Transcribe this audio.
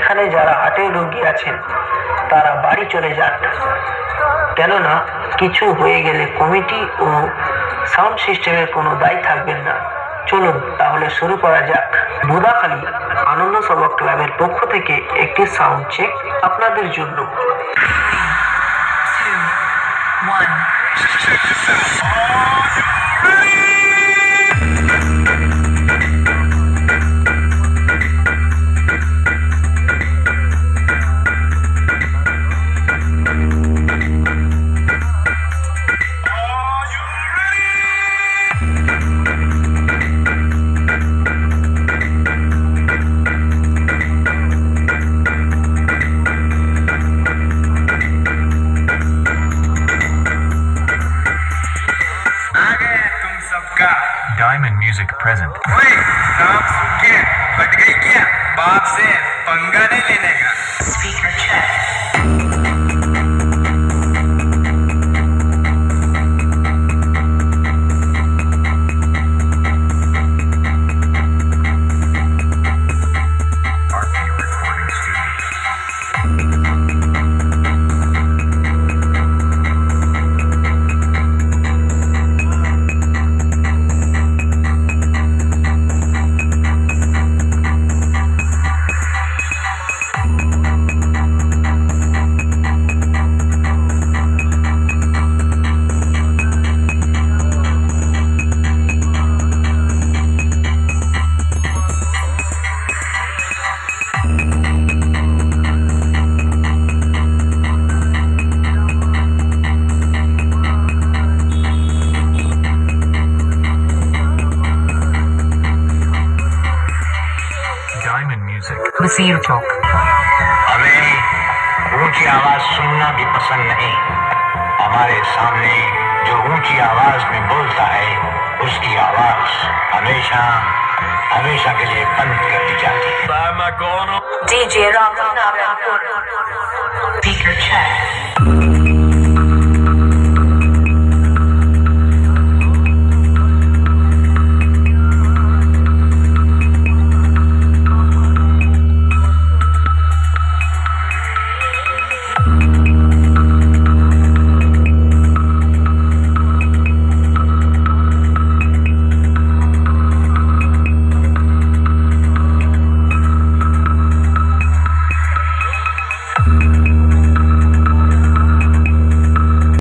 এখানে যারা হার্টের রোগী আছেন তারা বাড়ি চলে যান, কেননা কিছু হয়ে গেলে কমিটি ও সাউন্ড সিস্টেমের কোনো দায় থাকবেন না। চলুন তাহলে শুরু করা যাক। বুদাখালী আনন্দ সভা ক্লাবের পক্ষ থেকে একটি সাউন্ড চেক আপনাদের জন্য। Dimond Music present. ओए, नाम सुन के फट गई क्या? बाप से पंगा नहीं लेने का। Speaker check. Dimond Music. Wazir Chowk. हमें ऊंची आवाज सुनना भी पसंद नहीं। हमारे सामने जो ऊंची आवाज में बोलता है उसकी आवाज हमेशा हमेशा के लिए बंद कर दी जाती है। DJ Rajkumar. Speaker check.